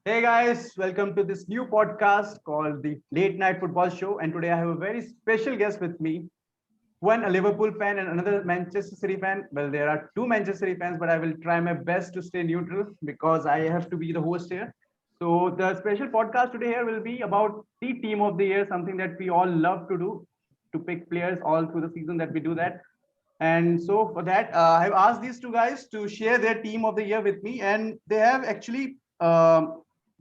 Hey guys, welcome to this new podcast called the Late Night Football Show. And today I have a very special guest with me. One a Liverpool fan and another Manchester City fan. Well, there are two Manchester City fans, but I will try my best to stay neutral because I have to be the host here. So the special podcast today here will be about the team of the year, something that we all love to do, to pick players all through the season that we do that. And so for that, I've asked these two guys to share their team of the year with me, and they have actually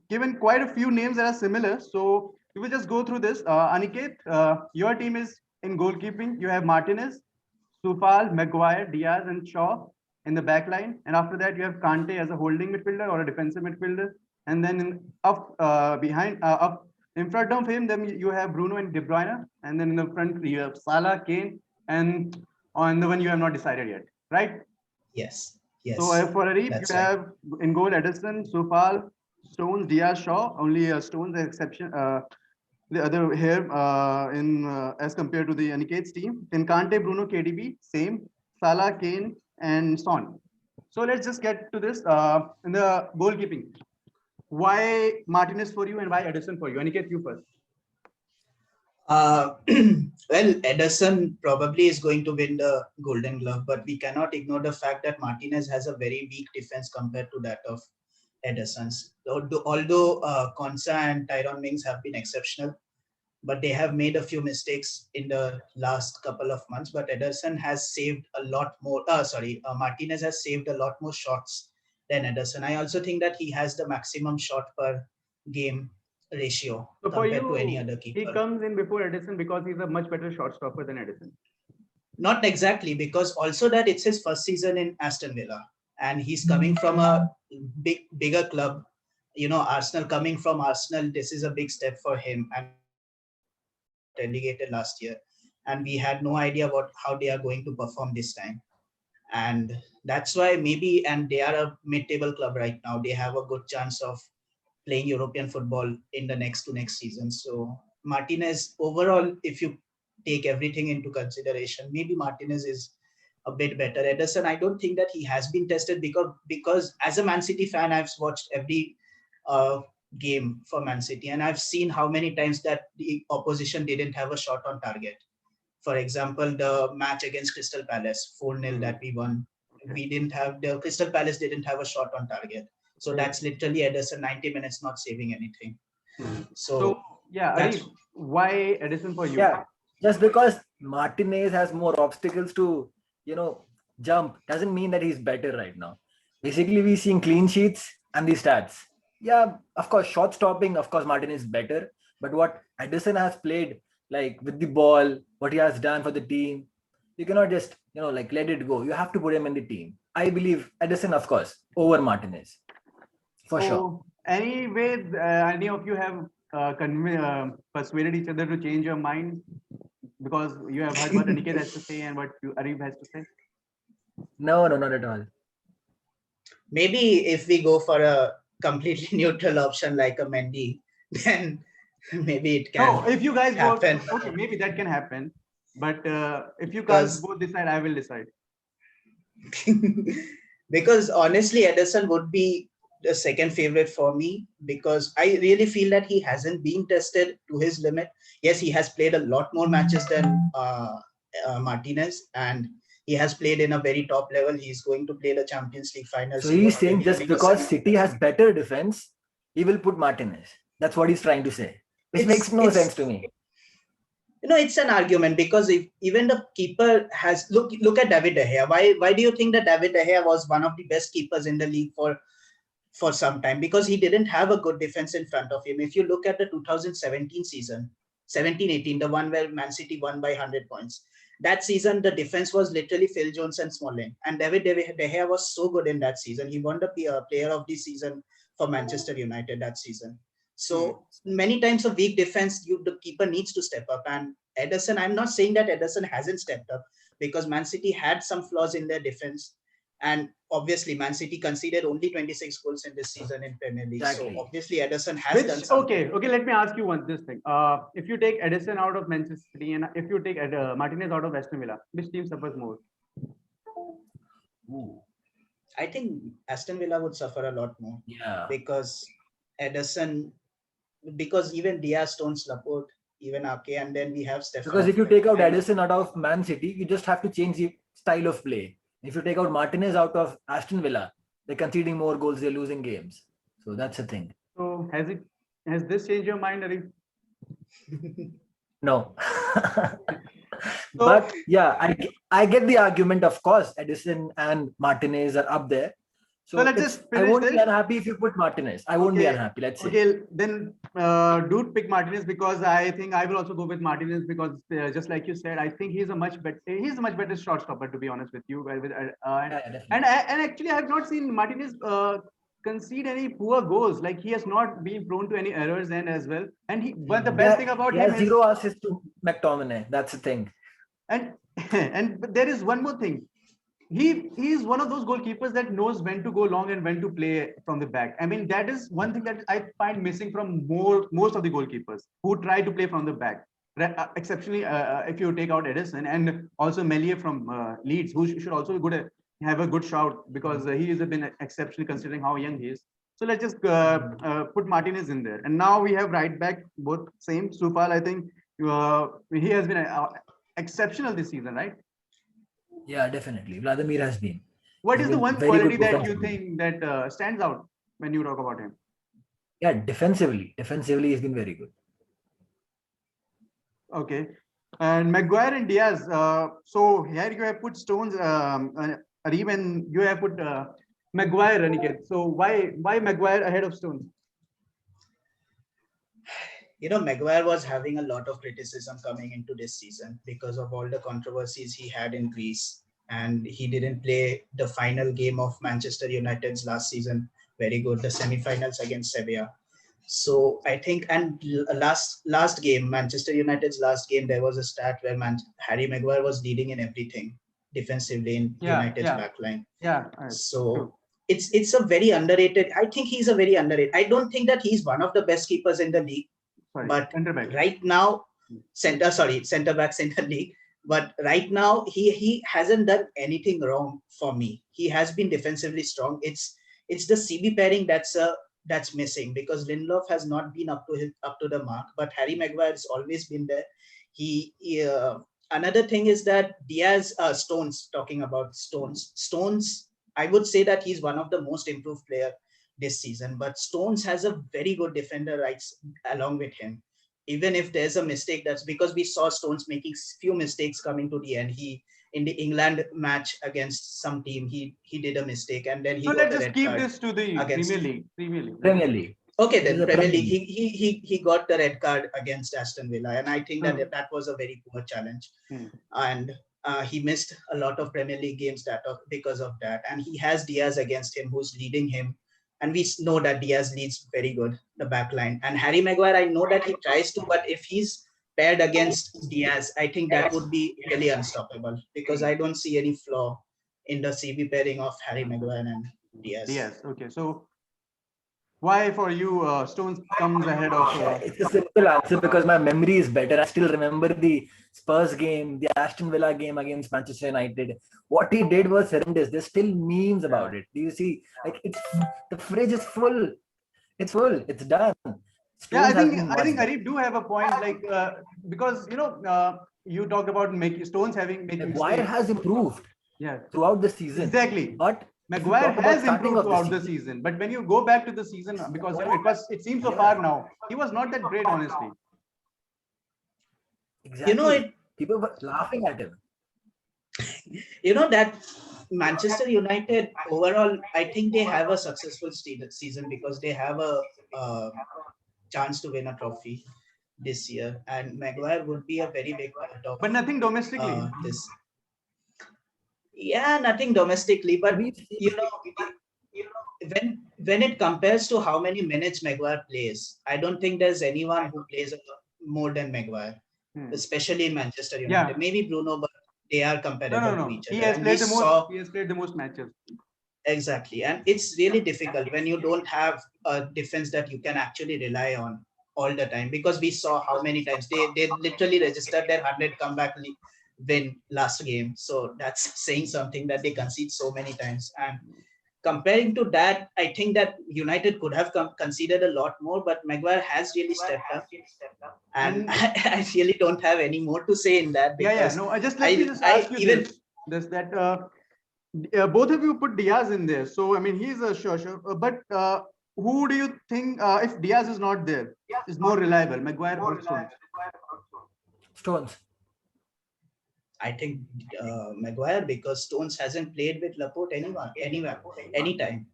given quite a few names that are similar. So we will just go through this. Aniket, your team is in goalkeeping. You have Martinez, Sufal, Maguire, Diaz, and Shaw in the back line. And after that, you have Kante as a holding midfielder or a defensive midfielder. And then up in front of him, then you have Bruno and De Bruyne. And then in the front, you have Salah, Kane, and on the one you have not decided yet, right? Yes, So yes, for Areeb, you that's right. have in goal Edison, Sofal, Stones, Diaz, Shaw. Only Stones the exception. The other here in as compared to the Aniket's team. In Kante, Bruno, KDB, same. Salah, Kane, and Son. So let's just get to this in the goalkeeping. Why Martinez for you and why Edison for you? Aniket, you first. Uh, well, Ederson probably is going to win the Golden Glove, but we cannot ignore the fact that Martinez has a very weak defense compared to that of Ederson's. Although Konsa and Tyrone Mings have been exceptional, but they have made a few mistakes in the last couple of months. But Ederson has saved a lot more. Martinez has saved a lot more shots than Ederson. I also think that he has the maximum shot per game ratio So for compared to any you, other he keeper. comes in before Edison because he's a much better shot stopper than Edison. Not exactly, because also that it's his first season in Aston Villa, and he's coming from a bigger club. You know, Arsenal, coming from Arsenal, this is a big step for him. And relegated last year, and we had no idea how they are going to perform this time. And that's why maybe, and they are a mid-table club right now. They have a good chance of playing European football in the next season. So Martinez overall, if you take everything into consideration, maybe Martinez is a bit better. Ederson, I don't think that he has been tested because as a Man City fan, I've watched every uh, game for Man City, and I've seen how many times that the opposition didn't have a shot on target. For example, the match against Crystal Palace, 4-0 that we won, Okay. we didn't have the Crystal Palace didn't have a shot on target. So Right. that's literally Ederson 90 minutes not saving anything. So So yeah, that's Areeb, why Edison for you? Yeah, just because Martinez has more obstacles to, you know, jump doesn't mean that he's better right now. Basically, we're seeing clean sheets and the stats. Yeah, of course, shot stopping, of course, Martinez is better. But what Edison has played, like with the ball, what he has done for the team, you cannot just, like let it go. You have to put him in the team. I believe Edison, of course, over Martinez, for sure. So anyway, any of you have persuaded each other to change your mind because you have heard what Aniket has to say and what Areeb has to say? No, no, not at all. maybe if we go for a completely neutral option like a Mendy, then maybe it No, can if you guys both, happen. okay, maybe that can happen. But if you guys because both decide, I will decide. because honestly, Ederson would be the second favorite for me because I really feel that he hasn't been tested to his limit. Yes, he has played a lot more matches than Martinez, and he has played in a very top level. He's going to play the Champions League finals. So He he's was saying playing just a because semi. City has better defense, he will put Martinez. That's what he's trying to say, which makes It's no sense it's to me. it's an argument because if even the keeper has look at David De Gea. Why do you think that David De Gea was one of the best keepers in the league for some time? Because he didn't have a good defense in front of him. If you look at the 2017 season, 17-18, the one where Man City won by 100 points, that season the defense was literally Phil Jones and Smalling, and David De Gea was so good in that season. He won the player of the season for Manchester United that season. Hmm. So many times a weak defense, the keeper needs to step up. And Ederson, I'm not saying that Ederson hasn't stepped up because Man City had some flaws in their defense, and obviously, Man City conceded only 26 goals in this season in Premier League. So Exactly. obviously, Ederson has done Which something. okay, let me ask you one this thing. If you take Edison out of Manchester City and if you take Martinez out of Aston Villa, which team suffers more? Ooh, I think Aston Villa would suffer a lot more yeah. because Ederson, because even Diaz, Stones, Laporte, even Ake, and then we have Because Stefanov. if you take out And Edison out of Man City, you just have to change the style of play. If you take out Martinez out of Aston Villa, they're conceding more goals, they're losing games. So that's the thing. So has this changed your mind, Areeb? No. So But yeah, I get the argument, of course. Edison and Martinez are up there. So let's just I finish won't be this. unhappy if you put Martinez. I won't be unhappy. Let's say. Okay, then dude pick Martinez, because I think I will also go with Martinez, because just like you said, I think he's a much better shot stopper, to be honest with you. And actually I have not seen Martinez concede any poor goals. Like, he has not been prone to any errors and as well. And but the best thing about he him has is, zero assists to McTominay. That's the thing. and but there is one more thing. He is one of those goalkeepers that knows when to go long and when to play from the back. I mean, that is one thing that I find missing from most of the goalkeepers who try to play from the back. Exceptionally, if you take out Edison, and also Melia from Leeds, who should also have a good shout, because he has been exceptional considering how young he is. So let's just put Martinez in there. And now we have right back, both same. Supal, I think he has been exceptional this season, right? Yeah, definitely. Vladimir has been. What He's is the been one very quality good that you defensively. think that stands out when you talk about him? Yeah, defensively, he's been very good. Okay. And Maguire and Diaz. So here you have put Stones, or even you have put Maguire, Aniket. So why Maguire ahead of Stones? Maguire was having a lot of criticism coming into this season because of all the controversies he had in Greece, and he didn't play the final game of Manchester United's last season very good, the semi-finals against Sevilla. So I think, and last game, Manchester United's last game, there was a stat where Harry Maguire was leading in everything defensively in United's backline. Yeah. So true. it's a very underrated. I think he's a very underrated. I don't think that he's one of the best keepers in the league. Sorry, But center back. right now, center back, center league. But right now, he hasn't done anything wrong for me. He has been defensively strong. It's the CB pairing that's missing, because Lindelof has not been up to the mark. But Harry Maguire has always been there. Another thing is that Diaz, Stones, talking about Stones, I would say that he's one of the most improved player this season. But Stones has a very good defender right along with him. Even if there's a mistake, that's because we saw Stones making few mistakes coming to the end. He, in the England match against some team, he did a mistake, and then he So got let's a just red keep card this to the against Premier League. Premier League. Okay, This is then a Premier Premier League. He got the red card against Aston Villa, and I think that was a very poor challenge. And he missed a lot of Premier League games because of that. And he has Diaz against him, who's leading him. And we know that Diaz leads very good, the back line. And Harry Maguire, I know that he tries to, but if he's paired against Diaz, I think that would be really unstoppable, because I don't see any flaw in the CB pairing of Harry Maguire and Diaz. Diaz. Okay, so why for you Stones comes ahead of? It's a simple answer, because my memory is better. I still remember the Spurs game, the Aston Villa game against Manchester United. What he did was horrendous. There's still memes about it. Do you see? Like, the fridge is full. It's full. It's done. Yeah, Stones I think Areeb do have a point, like because you talked about Stones making Maguire mistakes. has improved throughout the season. Exactly. But Maguire has improved throughout the season. But when you go back to the season, because it seems so far now, he was not that great, honestly. Exactly. People were laughing at him. That Manchester United overall, I think they have a successful season because they have a chance to win a trophy this year, and Maguire would be a very big part of. But nothing domestically. Nothing domestically. But when it compares to how many minutes Maguire plays, I don't think there's anyone who plays more than Maguire, especially in Manchester United. Yeah. Maybe Bruno, but they are comparable to each other. He has played the most matches. Exactly. And it's really difficult when you don't have a defense that you can actually rely on all the time, because we saw how many times they literally registered their 100 comeback win last game. So that's saying something, that they concede so many times. And comparing to that, I think that United could have conceded a lot more, but Maguire has really stepped up. And I really don't have any more to say in that, because no, let me just ask you even this that both of you put Diaz in there. So I mean, he's a sure. But who do you think, if Diaz is not there, is more reliable, Maguire or Stones? Stones. I think Maguire, because Stones hasn't played with Laporte anywhere, anytime.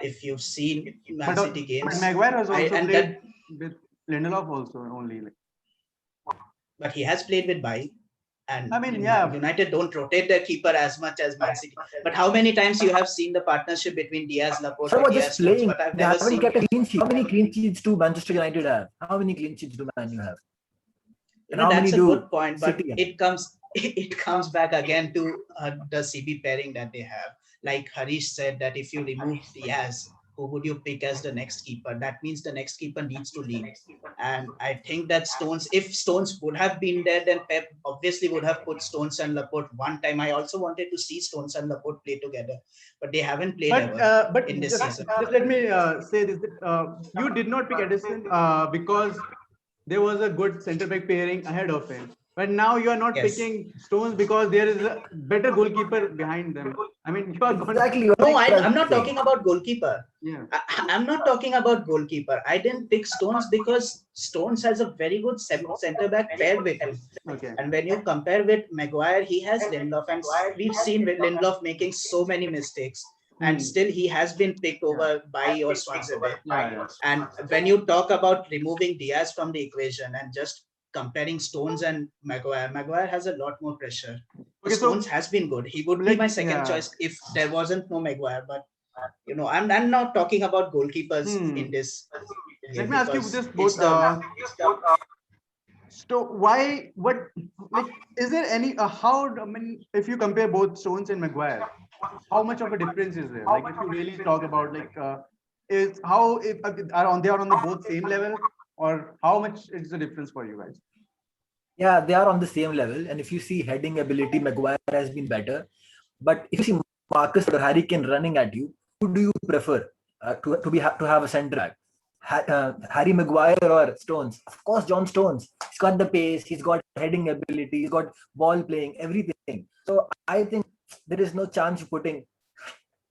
If you've seen Man City games, but Maguire has also played with Lindelof also only. But he has played with Bailly. And I mean, United don't rotate their keeper as much as Man City. But how many times you have seen the partnership between Diaz, Laporte, or Diaz, Stones? But I've never seen. Kept a clean sheet. How many clean sheets do Manchester United have? How many clean sheets do Man U have? That's a good point, but it comes back again to the CB pairing that they have. Like Harish said, that if you remove Diaz, who would you pick as the next keeper? That means the next keeper needs to lead. And I think that Stones, if Stones would have been there, then Pep obviously would have put Stones and Laporte one time. I also wanted to see Stones and Laporte play together, but they haven't played ever in this season. Just let me say this: you did not pick Edison because there was a good centre back pairing ahead of him. But now you are not picking Stones because there is a better goalkeeper behind them. I mean, you are exactly. No, I'm not talking about goalkeeper. Yeah. I'm not talking about goalkeeper. I didn't pick Stones because Stones has a very good centre back pair with him. Okay. And when you compare with Maguire, he has Lindelof, and we've seen Lindelof making so many mistakes. And still he has been picked over by or Swansea. And when you talk about removing Diaz from the equation and just comparing Stones and Maguire has a lot more pressure. Okay, Stones has been good. He would be my second choice if there wasn't no Maguire. But I'm not talking about goalkeepers in this. Let me ask you this both. So why? What? Like, is there any? How? I mean, if you compare both Stones and Maguire, how much of a difference is there? Like, if you really talk about is how if they are on the both same level, or how much is the difference for you guys? Yeah, they are on the same level. And if you see heading ability, Maguire has been better. But if you see Marcus or Harry Kane running at you, who do you prefer to have a centre back? Harry Maguire or Stones? Of course, John Stones. He's got the pace, he's got heading ability, he's got ball playing, everything. So I think there is no chance of putting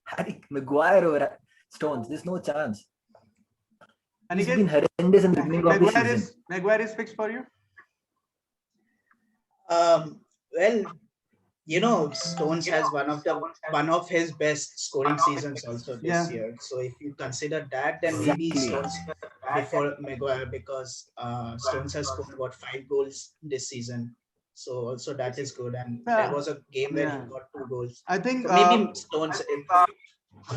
Harry Maguire or Stones. There's no chance. And he's been horrendous in the beginning of the season. Maguire is fixed for you? Well, Stones has one of his best scoring seasons also this year. So if you consider that, then maybe Stones before Maguire, because Stones has scored 5 goals this season. So also that is good. And there was a game where he got 2 goals. I think so maybe Stones.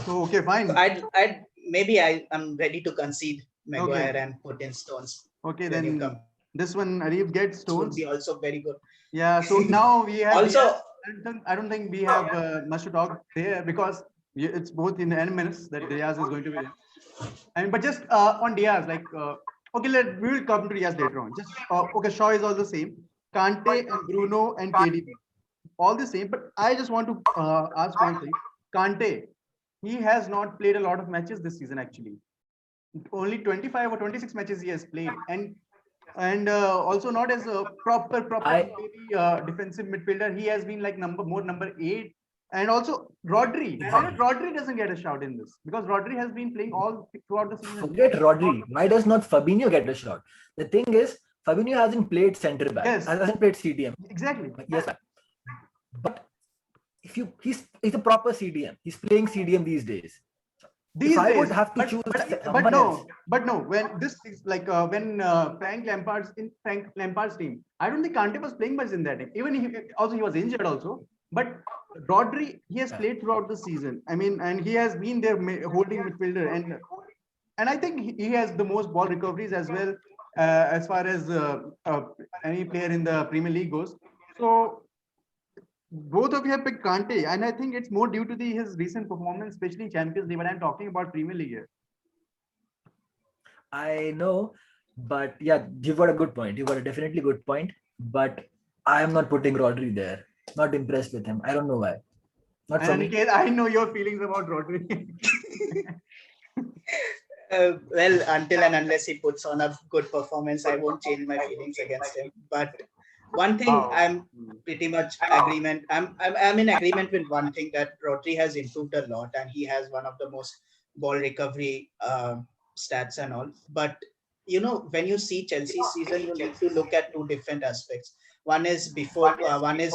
So okay, fine. I'm ready to concede Maguire and put in Stones. Okay, then this one Areeb gets Stones. Would be also very good. Yeah. So now we have also. I don't think we have much to talk there because it's both in the end minutes that Diaz is going to be there. But just on Diaz, we will come to Diaz later on. Just okay, Shaw is all the same. Kante and Bruno and KDB, all the same. But I just want to ask one thing. Kante, he has not played a lot of matches this season actually. Only 25 or 26 matches he has played, and also not as a proper defensive midfielder. He has been like number 8. And also Rodri. Rodri doesn't get a shout in this because Rodri has been playing all throughout the season. Forget Rodri. Why does not Fabinho get a shot? The thing is, Fabinho hasn't played centre back. Yes. Hasn't played CDM. Exactly. Yes. But he's a proper CDM. He's playing CDM these days. I would have to choose but no, when this is when Frank Lampard's team, I don't think Kante was playing much in that team. Even he was injured also. But Rodri, he has played throughout the season. I mean, and he has been their holding midfielder, and I think he has the most ball recoveries as well as far as any player in the Premier League goes. So both of you have picked Kante, and I think it's more due to his recent performance, especially Champions League. When I'm talking about Premier League here, I know, but yeah, you've got a good point. You've got a definitely good point. But I am not putting Rodri there. Not impressed with him. I don't know why. Not for And me. Aniket, I know your feelings about Rodri. Well, until and unless he puts on a good performance, I won't change my feelings against him. But one thing Wow. I'm pretty much agreement. I'm in agreement with one thing, that Rodri has improved a lot and he has one of the most ball recovery stats and all. But when you see Chelsea's season, you need to look at two different aspects. One is one is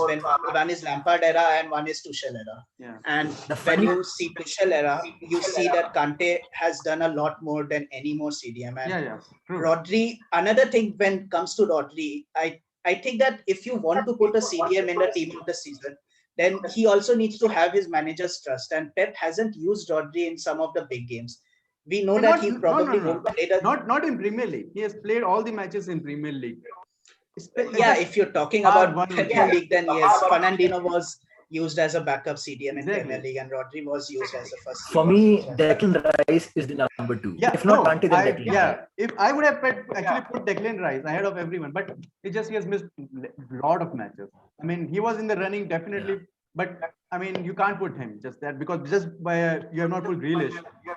Lampard era and one is Tuchel era. Yeah. And The when funny, you see Tuchel era, you see that Kante has done a lot more than any more CDM. And Yeah. True. Rodri, another thing when it comes to Rodri, I think that if you want to put a CDM in the team of the season, then he also needs to have his manager's trust. And Pep hasn't used Rodri in some of the big games. We know But that he probably won't play the. Not in Premier League. He has played all the matches in Premier League. Yeah, if you're talking Part about one or Premier two. League, then yes, Fernandinho was used as a backup CDM in Exactly. Premier League, and Rodri was used as a first for CDM. me, Declan Rice is the number 2. Yeah, If not no, Kante, then Declan Rice. if I would have actually put Declan Rice ahead of everyone, but he has missed a lot of matches. I mean, he was in the running definitely, but I mean, you can't put him just that because just by you have not put Grealish.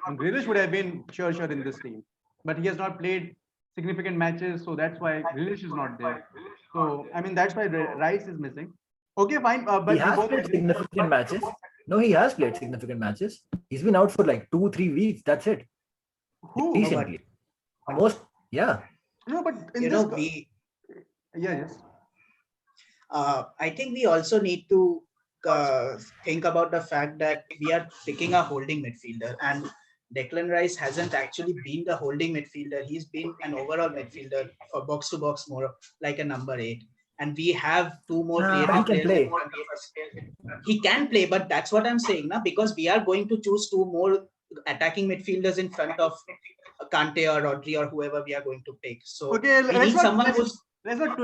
And Grealish would have been sure in this team, but he has not played significant matches, so that's why Grealish is not there. So I mean, that's why Rice is missing. Okay, fine, but He we has both played agree. significant matches. No, he has played significant matches. He's been out for like 2-3 weeks. That's it. Who? Recently. Most, yeah. No, but in You this, know, we. yes. I think we also need to think about the fact that we are picking a holding midfielder, and Declan Rice hasn't actually been the holding midfielder. He's been an overall midfielder for box to box, more like a number 8. And we have two more But creative he can players play. in front of us. He can play, but that's what I'm saying now, because we are going to choose two more attacking midfielders in front of Kante or Rodri or whoever we are going to pick. So Okay, we need someone who's. let's not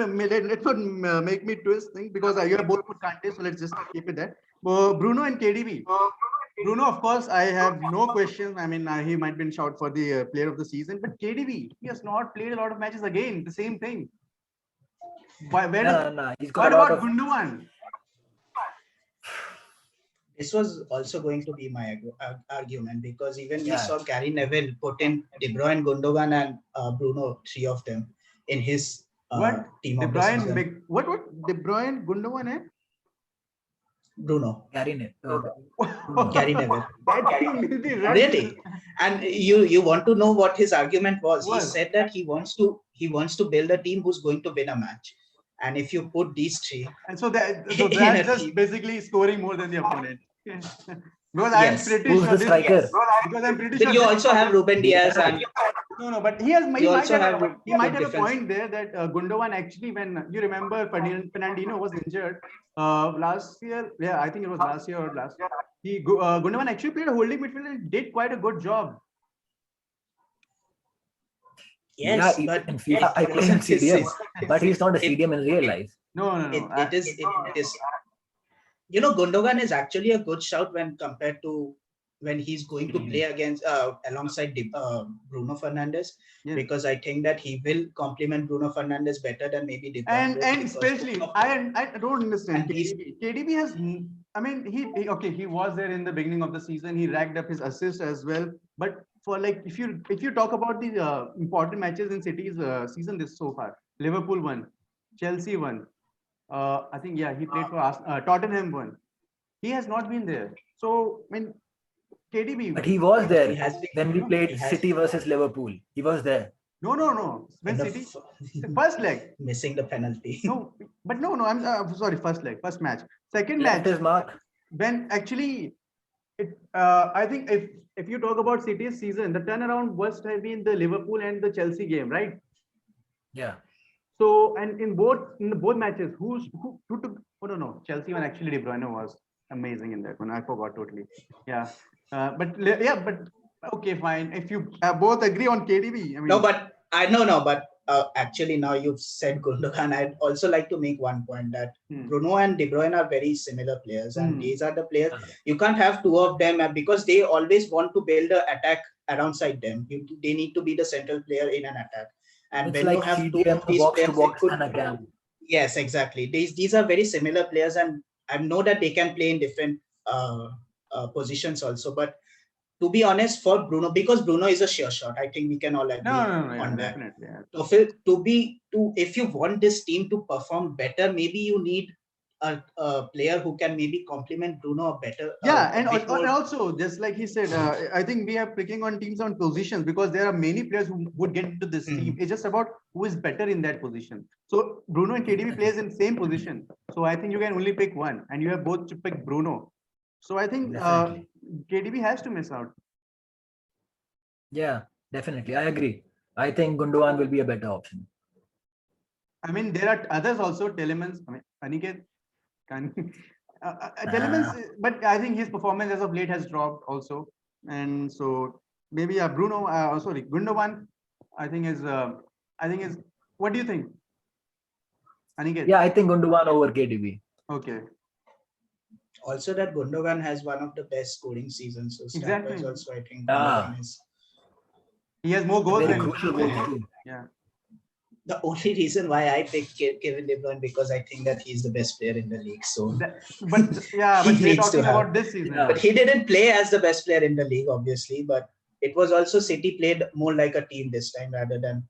make me twist things because you have both put Kante, so let's just keep it there. Bruno and KDB. Bruno, of course, I have no questions. I mean, he might be in shout for the player of the season, but KDB, he has not played a lot of matches again. The same thing. Why? No. He's got What a lot about of. Gundogan? This was also going to be my argument, because even we Yeah. saw Gary Neville put in De Bruyne, Gundogan, and Bruno, 3 of them in his What? team De of the season. Bruyne, what? De Bruyne, Gundogan, eh? Bruno, Gary Neville. Gary Neville. That team will be red. Really? And you want to know what his argument was? He What? said that he wants to build a team who's going to win a match. And if you put these 3, And so that's In a just team. basically scoring more than the opponent. Because Yes. I'm pretty Who's sure the striker? because I'm pretty then sure you also have Ruben Diaz Yeah. and no, but he might also have have he might good have a defense. point there that Gundogan actually, when you remember Fernandinho was injured last year, yeah, I think it was last year or last. Gundogan actually played a holding midfielder and did quite a good job. yes, Yeah, but in FIFA, I play him CDM, but he's not a CDM in real life. No. it is. Gundogan is actually a good shout when compared to when he's going to play against alongside Bruno Fernandes, Yes. because I think that he will complement Bruno Fernandes better than maybe De Bruyne would, And because especially I don't understand And he's- KDB has, I mean, he was there in the beginning of the season. He racked up his assists as well. But for like if you talk about the important matches in City's season this so far, Liverpool won, Chelsea won. I think he played for Tottenham won. He has not been there. So I mean, KDB. But he was there He has been- when we he played has- City versus Liverpool. He was there. No. When in the City first leg. missing the penalty. No, but no. I'm sorry. First leg, first match. Second He left match. his mark. When actually I think if you talk about City's season, the turnaround must have been the Liverpool and the Chelsea game, right? Yeah. So and in both matches, who took? Oh no, Chelsea one actually De Bruyne was amazing in that one. I forgot totally. Yeah, but okay, fine. If you both agree on KDB, I mean, But actually now you've said Gundogan. I'd also like to make one point that Bruno and De Bruyne are very similar players, and these are the players you can't have two of them because they always want to build an attack alongside them. They need to be the central player in an attack, and It's when like you have two CDM, of these box to players, box, it could, and a cam. yes, exactly. These are very similar players, and I know that they can play in different positions also. But to be honest, for Bruno, because Bruno is a sure shot, I think we can all agree Yeah, on that. definitely. Yeah. So if you want this team to perform better, maybe you need a player who can maybe complement Bruno a better. Yeah, and bit more. also just like he said, I think we are picking on teams on positions because there are many players who would get into this team. It's just about who is better in that position. So Bruno and KDB plays in same position. So I think you can only pick one, and you have both to pick Bruno. So I think Definitely. KDB has to miss out. Yeah, definitely. I agree. I think Gundogan will be a better option. I mean, there are others also. Telemans, I mean, Aniket can. Telemans, but I think his performance as of late has dropped also, and so maybe Bruno. Sorry, Gundogan. I think is. What do you think, Aniket? Yeah, I think Gundogan over KDB. Okay. Also, that Gundogan has one of the best scoring seasons. So Exactly. Also, I think Gundogan is. He has more goals Very than crucial goals too. Yeah. The only reason why I picked Kevin De Bruyne because I think that he's the best player in the league. So, but he we're needs to talking have. about this season. Yeah. But he didn't play as the best player in the league, obviously. But it was also City played more like a team this time rather than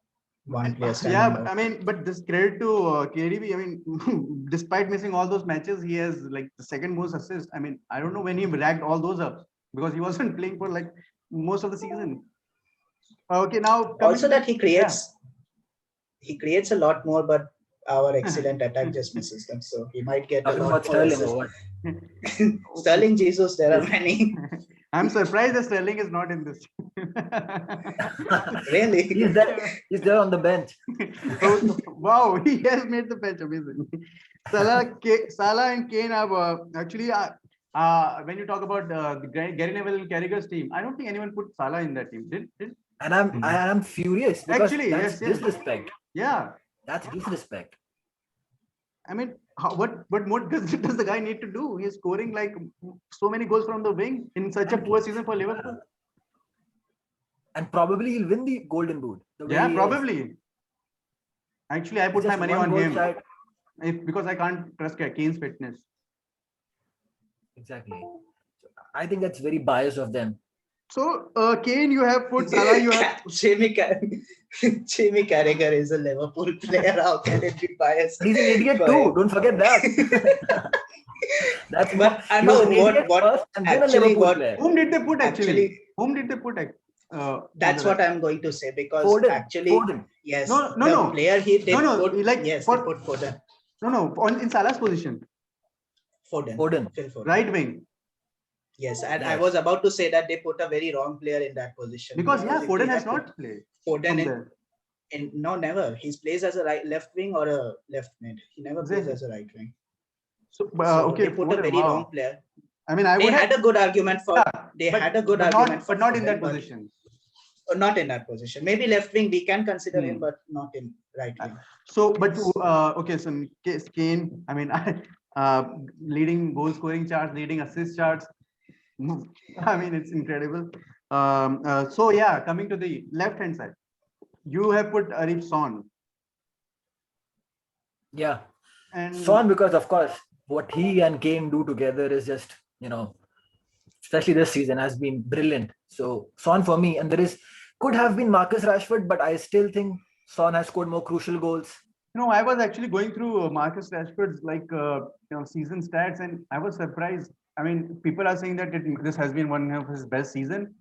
one player standing out. I mean, but this credit to KDB. I mean, despite missing all those matches, he has like the second most assists. I mean, I don't know when he racked all those up because he wasn't playing for like most of the season. Okay, now also that he creates a lot more, but our excellent attack just misses them. So he might get a lot more Sterling assists. or what? Sterling, Jesus, there are many. I'm surprised that Sterling is not in this. Really? He's there on the bench. Wow, he has made the bench. Amazing. Salah and Kane have actually. When you talk about the Gary Neville and Carragher's team, I don't think anyone put Salah in that team. Did? And I'm furious because Actually, that's yes. disrespect. Yeah. That's disrespect. I mean, what more does the guy need to do? He's scoring like so many goals from the wing in such a poor season for Liverpool. And probably he'll win the Golden Boot. Yeah, probably. Actually, I put my money on him because I can't trust Kane's fitness. Exactly. I think that's very biased of them. So, Kane, you have put Salah, you have... Jamie Carragher is a Liverpool player. How can it be biased? He's an idiot too. Don't forget that. That's but I know what actually what. Whom did they put actually? Whom did they put? That's what I'm going to say because Foden. Yes. No. Player he did put. They put Foden. No. In Salah's position. Foden. Right wing. Yes, and I was about to say that they put a very wrong player in that position. Because Foden has not played. Foden never. He plays as a left wing or a left mid. He never plays as a right wing. So they put a very wrong player. I mean, they had a good argument for. But not in that position. Not in that position. Maybe left wing we can consider him, but not in right wing. So, but okay, so Kane. I mean, leading goal scoring charts, leading assist charts. I mean, it's incredible. So yeah, coming to the left hand side, you have put Areeb Son. Yeah, and Son, because of course what he and Kane do together is just, especially this season, has been brilliant. So Son for me, and could have been Marcus Rashford, but I still think Son has scored more crucial goals. I was actually going through Marcus Rashford's season stats, and I was surprised. I mean, people are saying that this has been one of his best season.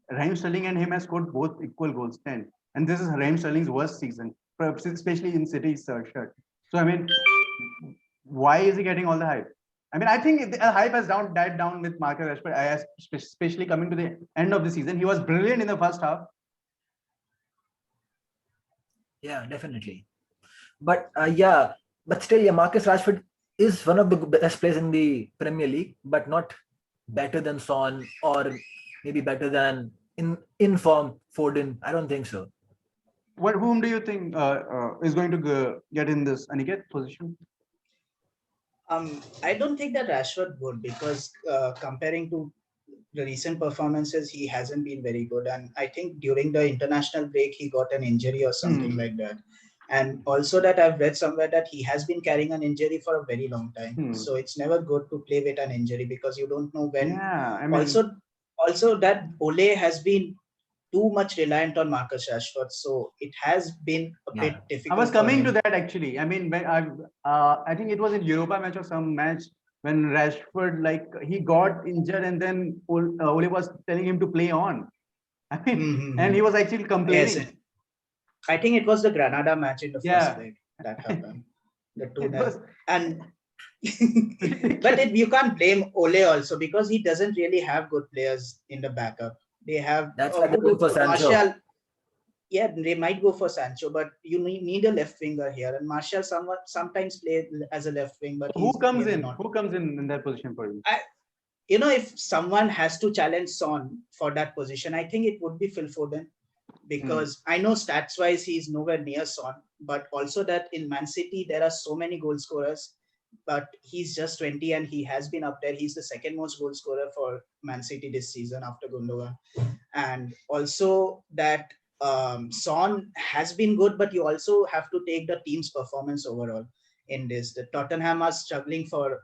Raheem Sterling and him have scored both equal goals, 10. And this is Raheem Sterling's worst season, especially in City's shirt. So, I mean, why is he getting all the hype? I mean, I think the hype has died down with Marcus Rashford, especially coming to the end of the season. He was brilliant in the first half. Yeah, definitely. But still, Marcus Rashford is one of the best players in the Premier League, but not better than Son or maybe better than in form Foden. I don't think so. Whom do you think is going to get in this Aniket position? I don't think that Rashford would, because comparing to the recent performances, he hasn't been very good. And I think during the international break, he got an injury or something like that. And also that I've read somewhere that he has been carrying an injury for a very long time. Hmm. So it's never good to play with an injury because you don't know when. Yeah, I mean, Also that Ole has been too much reliant on Marcus Rashford. So it has been a bit I difficult. was for coming him. to that actually. I mean, when I think it was in Europa match or some match when Rashford like he got injured and then Ole was telling him to play on. I mean, and he was actually complaining. Yes, I think it was the Granada match in the first Yeah. leg that happened. The It 2-0. was And ridiculous. you can't blame Ole also because he doesn't really have good players in the backup. They have That's why they go for Sancho. Martial. Yeah, they might go for Sancho, but you need a left winger here. And Martial sometimes play as a left wing, but Who he's comes really in? not. Who comes in that position for you? If someone has to challenge Son for that position, I think it would be Phil Foden. Because I know stats wise he's nowhere near Son, but also that in Man City there are so many goal scorers, but he's just 20 and he has been up there. He's the second most goal scorer for Man City this season after Gundogan. And also that Son has been good, but you also have to take the team's performance overall in this. The Tottenham are struggling for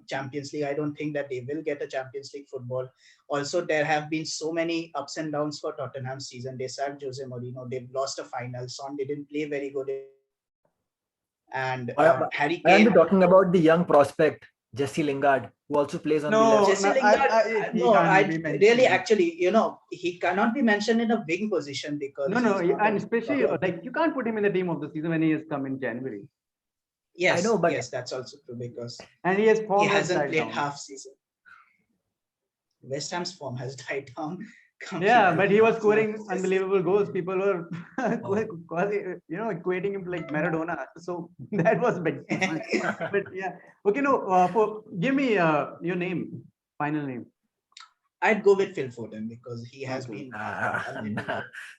Champions League. I don't think that they will get a Champions League football. Also, there have been so many ups and downs for Tottenham season. They sacked Jose Mourinho. They've lost a final. Son didn't play very good in the final. And Harry I am Kane. talking about the young prospect, Jesse Lingard, who also plays on the left. Jesse Lingard, really, actually, he cannot be mentioned in a wing position because and especially like you can't put him in the team of the season when he has come in January. Yes, I know, but yes, that's also true because and he hasn't played half season. West Ham's form has died down. Yeah, but he was scoring unbelievable goals. People were, equating him like Maradona. So that was big. But yeah, okay. No, give me your name, final name. I'd go with Phil Foden because he has been.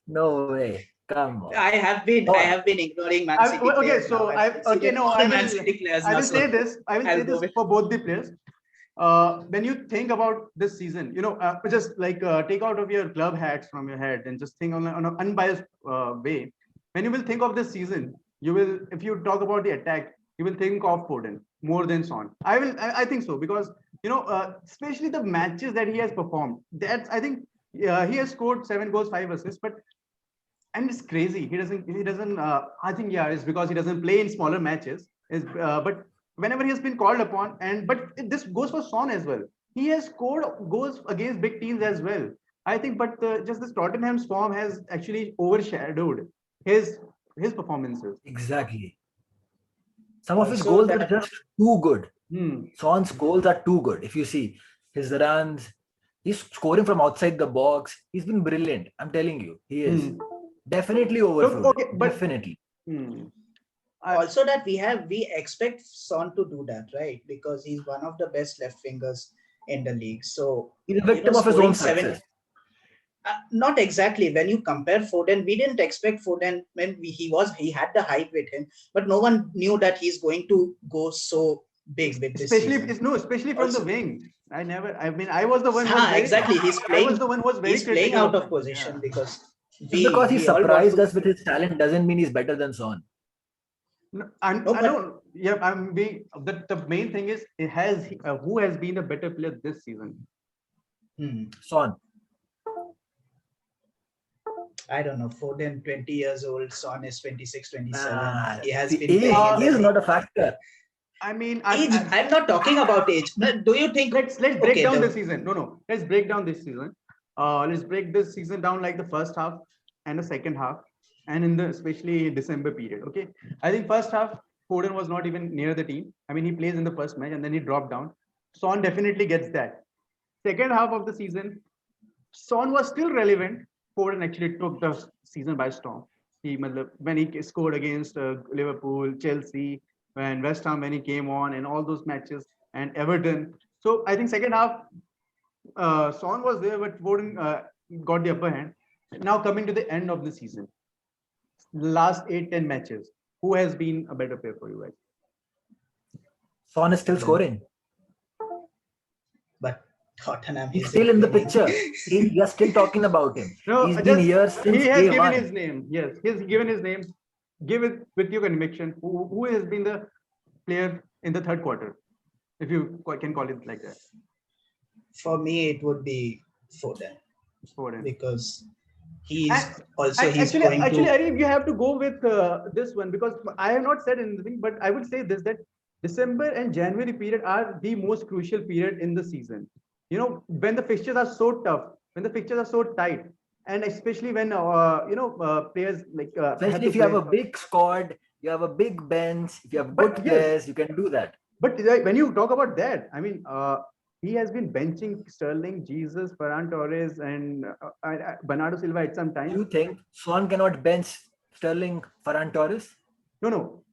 No way. Come on. I have been ignoring Man City. Okay, so I will say this. I will say this for both the players. When you think about this season, just like take out of your club hats from your head and just think on an unbiased way. When you will think of this season, you will, if you talk about the attack, you will think of Foden more than Son. I think so because especially the matches that he has performed. That's I think he has scored 7 goals, 5 assists, but and it's crazy. He doesn't. I think it's because he doesn't play in smaller matches. But whenever he has been called upon, this goes for Son as well. He has scored goals against big teams as well. I think, but just this Tottenham's form has actually overshadowed his performances. Exactly. Some of his goals are just too good. Son's goals are too good. If you see his runs, he's scoring from outside the box. He's been brilliant. I'm telling you, he is. Definitely over. Okay, but definitely. Also, that we expect Son to do that, right? Because he's one of the best left wingers in the league. So he's a victim of his own success. Not exactly. When you compare Foden, we didn't expect Foden when he had the hype with him, but no one knew that he's going to go so big with this. Especially from the wing. I was the one. Exactly. He's playing. I was the one who was very. He's playing out of position because. Because he surprised us with his talent doesn't mean he's better than Son. I don't. Yeah, I'm being. The main thing is who has been a better player this season? Son. I don't know. Foden, 20 years old. Son is 26, 27. He has been. He is not a factor. I mean, I'm not talking about age. Do you think? Let's break down this season. No. Let's break down this season. Let's break this season down like the first half and the second half, and in the especially December period. Okay, I think first half Foden was not even near the team. I mean, he plays in the first match and then he dropped down. Son definitely gets that. Second half of the season, Son was still relevant. Foden actually took the season by storm. When he scored against Liverpool, Chelsea, when West Ham when he came on, and all those matches, and Everton. So I think second half, Son was there, but Foden got the upper hand. Now coming to the end of the season, the last 8-10 matches, who has been a better player for you guys? Son is still scoring. But Tottenham, he's still in the picture. You're still talking about him. He's been here since he has given his name. Yes, he's given his name. give it with your conviction. Who has been the player in the third quarter, if you can call it like that? For me, it would be Foden Foden. because And, he's actually, going to. Areeb, you have to go with this one because I have not said anything, but I would say this, that December and January period are the most crucial period in the season. You know, when the fixtures are so tough, when the fixtures are so tight, and especially when players like have Especially to if you have play. a big squad, you have a big bench, if you have good But yes, players, you can do that. but when you talk about that, I mean, he has been benching Sterling, Jesus, Ferran Torres, and Bernardo Silva at some time. You think Son cannot bench Sterling, Ferran Torres? No.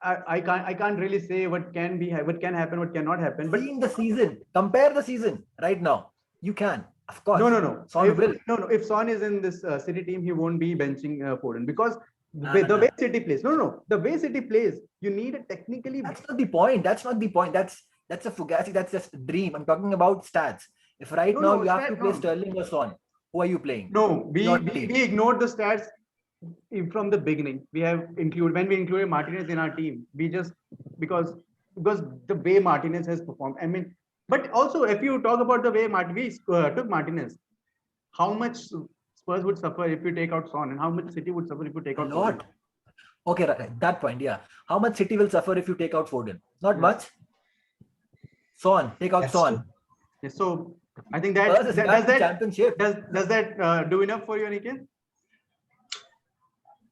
I can't really say what can be, what can happen, what cannot happen. But Seeing the season, compare the season right now. You can, of course. no. Son will. No. If Son is in this City team, he won't be benching Foden because the Nah. way City plays. No. The way City plays, you need a technically. That's not the point. That's not the point. That's a fugazi. That's just a dream. I'm talking about stats. If right now you have to play Sterling or Son, who are you playing? No, we ignored the stats from the beginning. We have included when we included Martinez in our team. We just because the way Martinez has performed. I mean, but also if you talk about the way we took Martinez, how much Spurs would suffer if you take out Son, and how much City would suffer if you take out A lot. Foden. Okay, right, that point, yeah. How much City will suffer if you take out Foden? Not much. Son, take out That's Son. true. Yeah, so I think that does that championship. does that do enough for you, Aniket?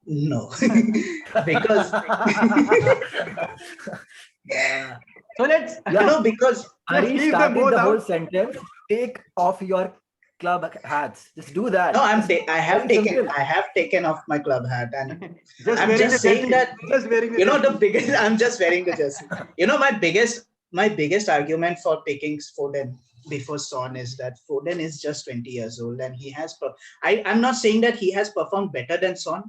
No, because Yeah. So let's because let's Ari leave them started both the whole out. sentence. Take off your club hats. Just do that. no, It's I have very taken simple. I have taken off my club hat, and Just I'm wearing just the saying jersey. that Just wearing the you know the jersey. biggest. I'm just wearing the jersey. My biggest argument for picking Foden before Son is that Foden is just 20 years old and he has. I'm not saying that he has performed better than Son.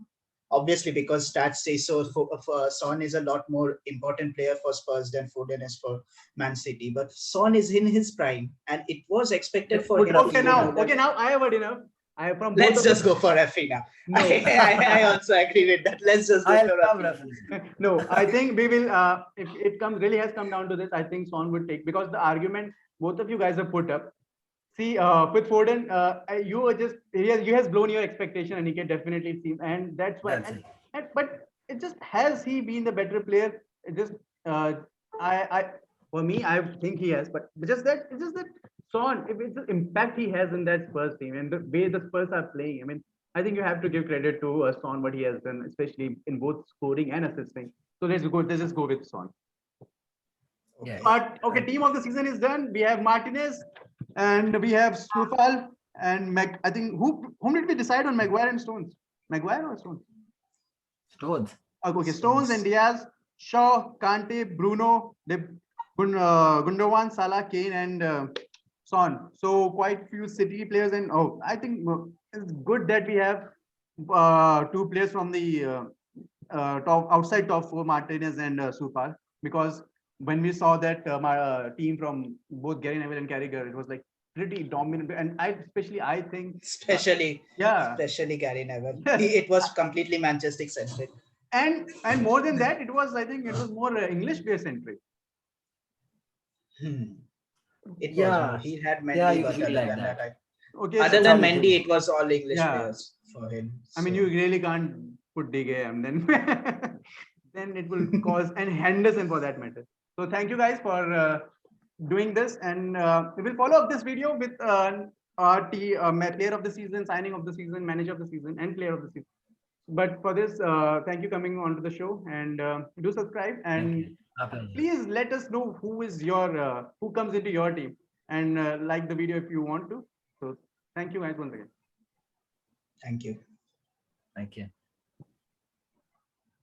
Obviously, because stats say so. For Son is a lot more important player for Spurs than Foden is for Man City. But Son is in his prime, and it was expected for Good him. enough. Okay, now I have heard enough. I have from both Let's of just the, go for Rafi now. No. I also agree with that. Let's just go I for love Rafi. references. No, I think we will. If it really has come down to this, I think Son would take because the argument both of you guys have put up. See, with Foden, you are just he has blown your expectation, and he can definitely see, and that's why. That's it. But it just has he been the better player? It just I for me, I think he has, but it's just that Son, if it's the impact he has in that Spurs team and the way the Spurs are playing, I mean, I think you have to give credit to Son what he has done, especially in both scoring and assisting. So let's just go with Son. Yes. But okay, team of the season is done. We have Martinez and we have Stufal and I think whom did we decide on, Maguire and Stones? Maguire or Stones? Stones. Okay, Stones and Diaz, Shaw, Kante, Bruno, Gundogan, Salah, Kane, and Son. So quite few City players, and I think it's good that we have two players from the top outside top four, Martinez and Supal, because when we saw that team from both Gary Neville and Carragher, it was like pretty dominant, and I think Especially Gary Neville. It was completely Manchester centric. And more than that, I think it was more English player centric. It Yeah. was. He had Mendy, Yeah, but usually other like than that. Okay, other so, than Mendy, it was all English Yeah. players for him. I mean, you really can't put De Gea, and then then it will cause, and Henderson for that matter. So thank you guys for doing this, and we will follow up this video with player of the season, signing of the season, manager of the season, and player of the season. But for this, thank you coming onto the show, and do subscribe, and please let us know who comes into your team, and like the video if you want to. So thank you guys once again. Thank you. Thank you.